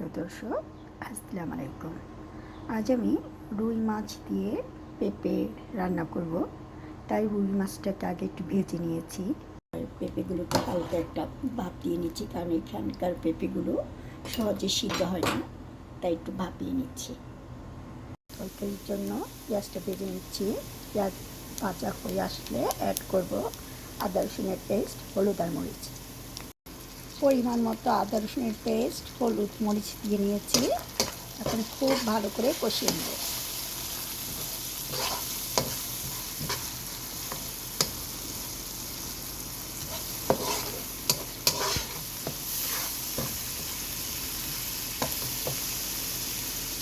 প্রিয় দর্শক, আসসালামু আলাইকুম। আজ আমি রুই মাছ দিয়ে পেঁপে রান্না করব। তাই রুই মাছটাকে আগে একটু ভেজে নিয়েছি। পেঁপেগুলোকে হালকা একটা ভাপ দিয়ে নিচ্ছি, কারণ এখানকার পেঁপেগুলো সহজে সিদ্ধ হয় না, তাই একটু ভাপিয়ে নিচ্ছি। তরকারির জন্য পেঁয়াজটা ভেজে নিচ্ছি। পেঁয়াজ ভাজা হয়ে আসলে অ্যাড করব আদা রসুনের পেস্ট, হলুদ আর মরিচ। পরিমাণ মতো আদা রসুনের পেস্ট, হলুদ মরিচ দিয়ে নিয়েছি। এখন খুব ভালো করে কষিয়ে নেব।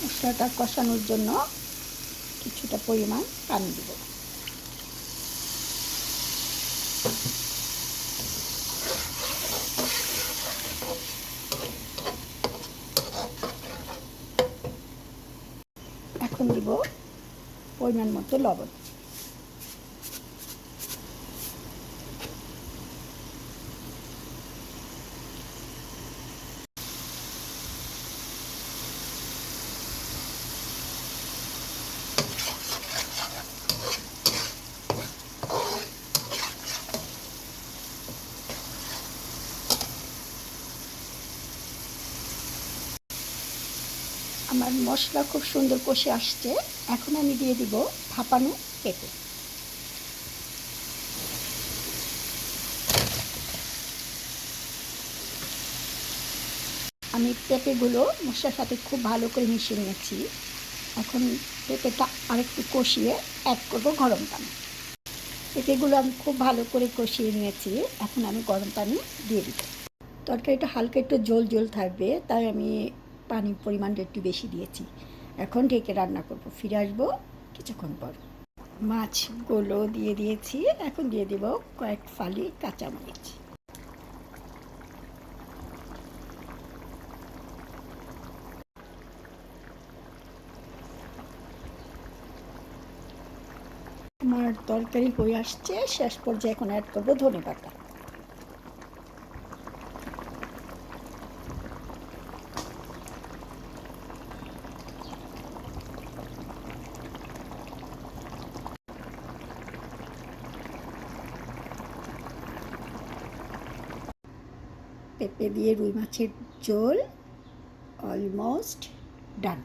মশলাটা কষানোর জন্য কিছুটা পরিমাণ পানি দেব। এখন দিব পরিমাণ মতো লবণ। আমার মশলা খুব সুন্দর কষে আসছে। এখন আমি দিয়ে দিব ভাপানো পেঁপে। আমি পেঁপেগুলো মশলার সাথে খুব ভালো করে মিশিয়ে নিয়েছি। এখন পেঁপেটা আরেকটু কষিয়ে অ্যাড করব গরম পানি। পেঁপেগুলো আমি খুব ভালো করে কষিয়ে নিয়েছি। এখন আমি গরম পানি দিয়ে দিব। তরকারিটা হালকা একটু ঝোল ঝোল থাকবে, তাই আমি পানির পরিমাণটা একটু বেশি দিয়েছি। এখন ঢেকে রান্না করব। ফিরে আসবো কিছুক্ষণ পর। মাছগুলো দিয়ে দিয়েছি। এখন দিয়ে দেব কয়েক ফালি কাঁচামরিচ। আমার তরকারি হয়ে আসছে, শেষ পর্যায়ে এখন অ্যাড করবো ধনেপাতা। পেঁপে দিয়ে রুই মাছের ঝোল অলমোস্ট ডান।